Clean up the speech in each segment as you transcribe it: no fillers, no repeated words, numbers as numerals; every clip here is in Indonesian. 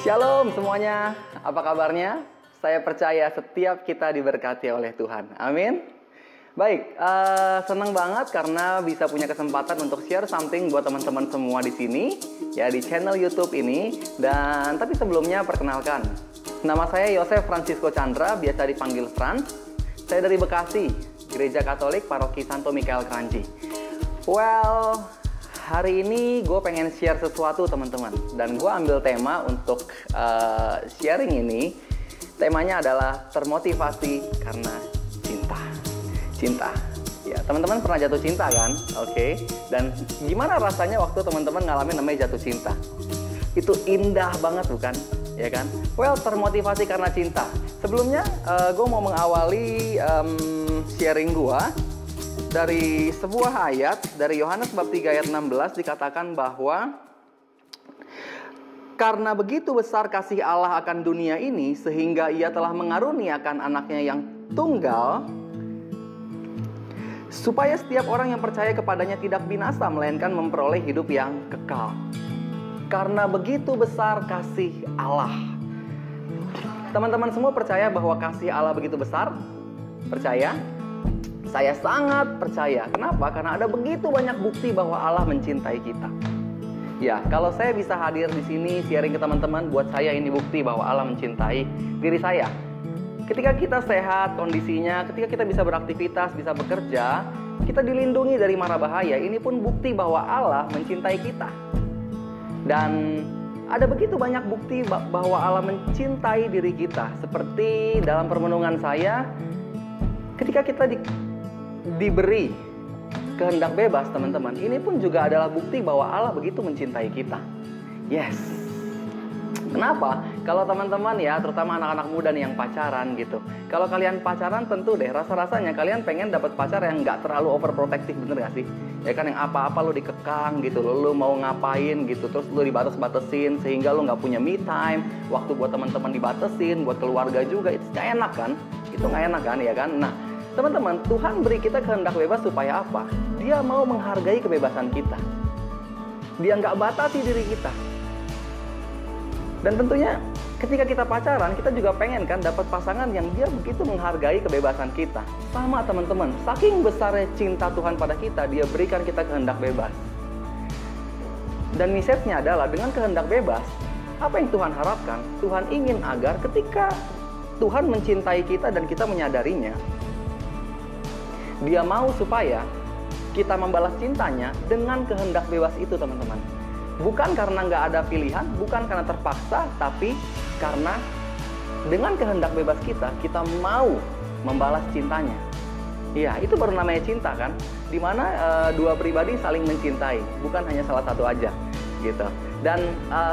Shalom semuanya, apa kabarnya? Saya percaya setiap kita diberkati oleh Tuhan, amin. Baik, senang banget karena bisa punya kesempatan untuk share something buat teman-teman semua di sini, ya di channel YouTube ini. Dan tapi sebelumnya perkenalkan, nama saya Yosef Francisco Chandra, biasa dipanggil Frans. Saya dari Bekasi, Gereja Katolik Paroki Santo Mikael Kranji. Well, hari ini gue pengen share sesuatu teman-teman, dan gue ambil tema untuk sharing ini. Temanya adalah termotivasi karena cinta. Cinta. Ya, teman-teman pernah jatuh cinta kan? Oke. Dan gimana rasanya waktu teman-teman ngalamin namanya jatuh cinta? Itu indah banget bukan? Ya kan? Well, termotivasi karena cinta. Sebelumnya gue mau mengawali sharing gue dari sebuah ayat dari Yohanes bab 3 ayat 16, dikatakan bahwa karena begitu besar kasih Allah akan dunia ini sehingga ia telah mengaruniakan anaknya yang tunggal, supaya setiap orang yang percaya kepadanya tidak binasa melainkan memperoleh hidup yang kekal. Karena begitu besar kasih Allah. Teman-teman semua percaya bahwa kasih Allah begitu besar? Percaya? Saya sangat percaya. Kenapa? Karena ada begitu banyak bukti bahwa Allah mencintai kita. Ya, kalau saya bisa hadir di sini sharing ke teman-teman, buat saya ini bukti bahwa Allah mencintai diri saya. Ketika kita sehat kondisinya, ketika kita bisa beraktivitas, bisa bekerja, kita dilindungi dari mara bahaya. Ini pun bukti bahwa Allah mencintai kita. Dan ada begitu banyak bukti bahwa Allah mencintai diri kita. Seperti dalam permenungan saya, ketika kita diberi kehendak bebas teman-teman, ini pun juga adalah bukti bahwa Allah begitu mencintai kita. Yes. Kenapa? Kalau teman-teman ya, terutama anak-anak muda nih yang pacaran gitu, kalau kalian pacaran tentu deh rasa-rasanya kalian pengen dapat pacar yang nggak terlalu overprotective, bener gak sih? Ya kan, yang apa-apa lo dikekang gitu, lo mau ngapain gitu, terus lo dibatas-batasin sehingga lo nggak punya me time, waktu buat teman-teman dibatesin, buat keluarga juga, itu nggak enak kan? Itu nggak enak kan, ya kan? Nah, teman-teman, Tuhan beri kita kehendak bebas supaya apa? Dia mau menghargai kebebasan kita. Dia nggak batasi diri kita. Dan tentunya ketika kita pacaran, kita juga pengen kan dapat pasangan yang dia begitu menghargai kebebasan kita. Sama teman-teman, saking besarnya cinta Tuhan pada kita, dia berikan kita kehendak bebas. Dan message-nya adalah dengan kehendak bebas, apa yang Tuhan harapkan? Tuhan ingin agar ketika Tuhan mencintai kita dan kita menyadarinya, Dia mau supaya kita membalas cintanya dengan kehendak bebas itu teman-teman. Bukan karena nggak ada pilihan, bukan karena terpaksa, tapi karena dengan kehendak bebas kita mau membalas cintanya. Iya, itu baru namanya cinta kan? Dimana dua pribadi saling mencintai, bukan hanya salah satu aja gitu. Dan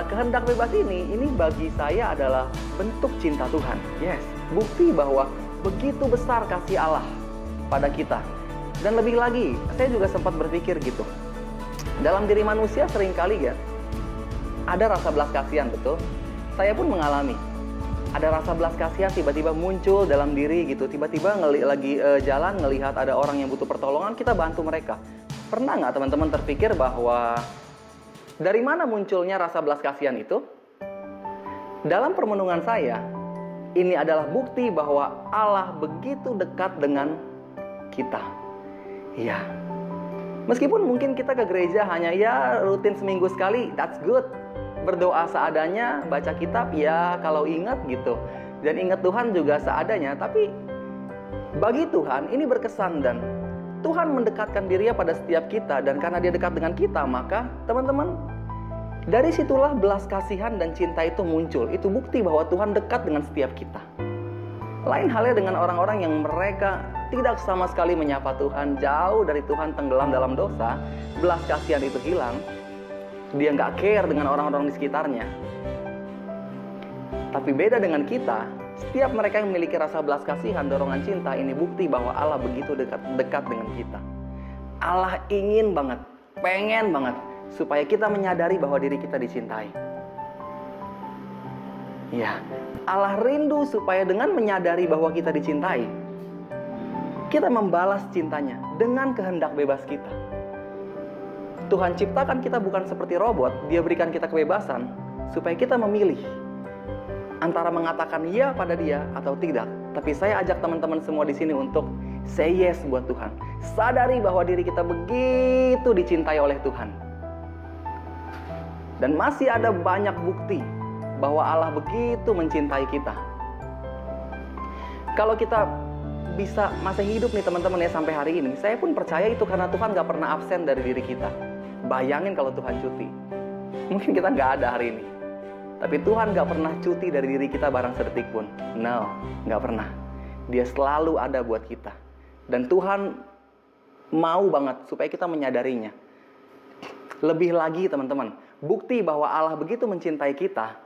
kehendak bebas ini bagi saya adalah bentuk cinta Tuhan. Yes, bukti bahwa begitu besar kasih Allah pada kita. Dan lebih lagi, saya juga sempat berpikir gitu, dalam diri manusia seringkali ya ada rasa belas kasihan, betul. Saya pun mengalami ada rasa belas kasihan tiba-tiba muncul dalam diri gitu. Tiba-tiba lagi jalan ngelihat ada orang yang butuh pertolongan, kita bantu mereka. Pernah nggak teman-teman terpikir bahwa dari mana munculnya rasa belas kasihan itu? Dalam permenungan saya, ini adalah bukti bahwa Allah begitu dekat dengan kita. Iya. Meskipun mungkin kita ke gereja hanya ya rutin seminggu sekali, that's good. Berdoa seadanya, baca kitab ya kalau ingat gitu. Dan ingat Tuhan juga seadanya. Tapi bagi Tuhan ini berkesan, dan Tuhan mendekatkan dirinya pada setiap kita. Dan karena dia dekat dengan kita, maka teman-teman, dari situlah belas kasihan dan cinta itu muncul. Itu bukti bahwa Tuhan dekat dengan setiap kita. Lain halnya dengan orang-orang yang mereka tidak sama sekali menyapa Tuhan, jauh dari Tuhan, tenggelam dalam dosa, belas kasihan itu hilang. Dia nggak care dengan orang-orang di sekitarnya. Tapi beda dengan kita, setiap mereka yang memiliki rasa belas kasihan, dorongan cinta, ini bukti bahwa Allah begitu dekat dengan kita. Allah ingin banget, pengen banget, supaya kita menyadari bahwa diri kita dicintai. Ya, Allah rindu supaya dengan menyadari bahwa kita dicintai, kita membalas cintanya dengan kehendak bebas kita. Tuhan ciptakan kita bukan seperti robot, Dia berikan kita kebebasan supaya kita memilih. antara mengatakan ya pada dia atau tidak. Tapi saya ajak teman-teman semua di sini untuk say yes buat Tuhan. Sadari bahwa diri kita begitu dicintai oleh Tuhan. Dan masih ada banyak bukti bahwa Allah begitu mencintai kita. Kalau kita bisa masih hidup nih teman-teman ya sampai hari ini, saya pun percaya itu karena Tuhan gak pernah absen dari diri kita. Bayangin kalau Tuhan cuti, mungkin kita gak ada hari ini. Tapi Tuhan gak pernah cuti dari diri kita barang sedetik pun. No, gak pernah. Dia selalu ada buat kita. Dan Tuhan mau banget supaya kita menyadarinya. Lebih lagi teman-teman, bukti bahwa Allah begitu mencintai kita,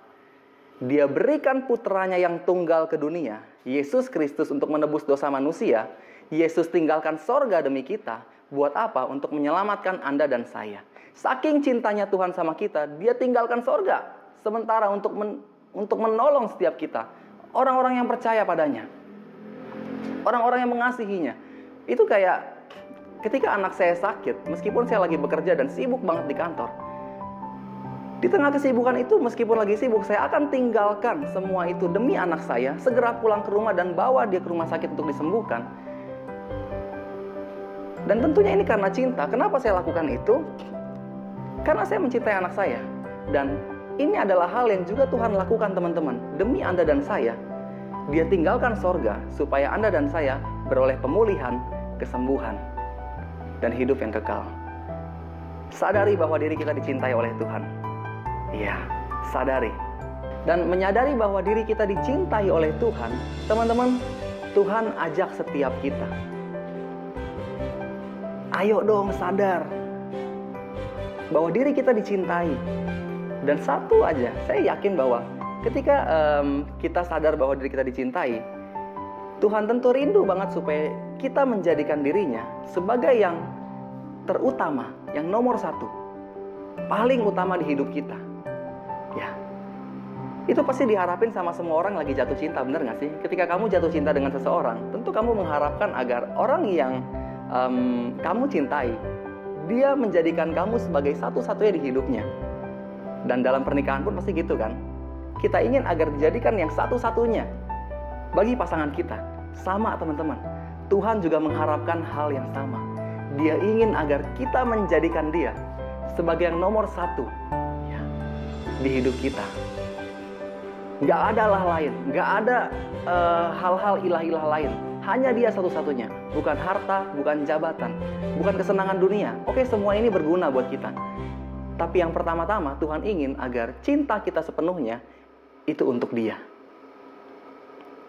Dia berikan putranya yang tunggal ke dunia, Yesus Kristus, untuk menebus dosa manusia. Yesus tinggalkan sorga demi kita. Buat apa? Untuk menyelamatkan Anda dan saya. Saking cintanya Tuhan sama kita, Dia tinggalkan sorga. Sementara untuk menolong setiap kita. Orang-orang yang percaya padanya. Orang-orang yang mengasihinya. Itu kayak ketika anak saya sakit, meskipun saya lagi bekerja dan sibuk banget di kantor. Di tengah kesibukan itu, meskipun lagi sibuk, saya akan tinggalkan semua itu demi anak saya, segera pulang ke rumah dan bawa dia ke rumah sakit untuk disembuhkan. Dan tentunya ini karena cinta. Kenapa saya lakukan itu? Karena saya mencintai anak saya. Dan ini adalah hal yang juga Tuhan lakukan teman-teman. Demi Anda dan saya, Dia tinggalkan sorga supaya Anda dan saya beroleh pemulihan, kesembuhan, dan hidup yang kekal. Sadari bahwa diri kita dicintai oleh Tuhan. Iya, sadari. Dan menyadari bahwa diri kita dicintai oleh Tuhan, teman-teman, Tuhan ajak setiap kita. Ayo dong sadar bahwa diri kita dicintai. Dan satu aja, saya yakin bahwa ketika kita sadar bahwa diri kita dicintai, Tuhan tentu rindu banget supaya kita menjadikan dirinya sebagai yang terutama, yang nomor satu, paling utama di hidup kita. Ya, itu pasti diharapin sama semua orang lagi jatuh cinta, bener gak sih? Ketika kamu jatuh cinta dengan seseorang, tentu kamu mengharapkan agar orang yang kamu cintai, dia menjadikan kamu sebagai satu-satunya di hidupnya. Dan dalam pernikahan pun pasti gitu kan. Kita ingin agar dijadikan yang satu-satunya bagi pasangan kita. Sama teman-teman, Tuhan juga mengharapkan hal yang sama. Dia ingin agar kita menjadikan dia sebagai yang nomor satu di hidup kita. Gak ada Allah lain, gak ada hal-hal ilah-ilah lain. Hanya Dia satu-satunya. Bukan harta, bukan jabatan, bukan kesenangan dunia. Oke, semua ini berguna buat kita. Tapi yang pertama-tama Tuhan ingin agar cinta kita sepenuhnya itu untuk Dia.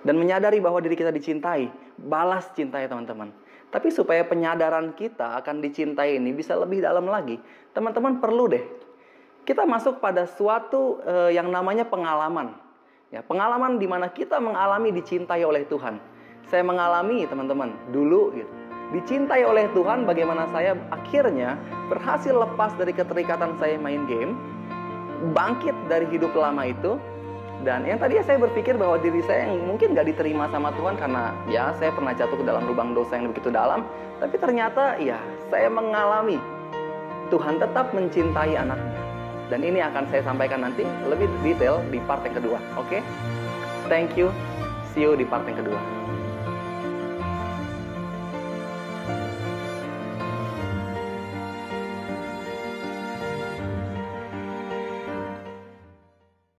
Dan menyadari bahwa diri kita dicintai, balas cinta ya teman-teman. Tapi supaya penyadaran kita akan dicintai ini bisa lebih dalam lagi, teman-teman perlu deh kita masuk pada suatu yang namanya pengalaman. Ya, pengalaman di mana kita mengalami dicintai oleh Tuhan. Saya mengalami, teman-teman, dulu gitu, dicintai oleh Tuhan, bagaimana saya akhirnya berhasil lepas dari keterikatan saya main game, bangkit dari hidup lama itu. Dan yang tadinya saya berpikir bahwa diri saya yang mungkin gak diterima sama Tuhan karena ya saya pernah jatuh ke dalam lubang dosa yang begitu dalam. Tapi ternyata ya saya mengalami Tuhan tetap mencintai anaknya. Dan ini akan saya sampaikan nanti lebih detail di part yang kedua. Oke? Thank you. See you di part yang kedua.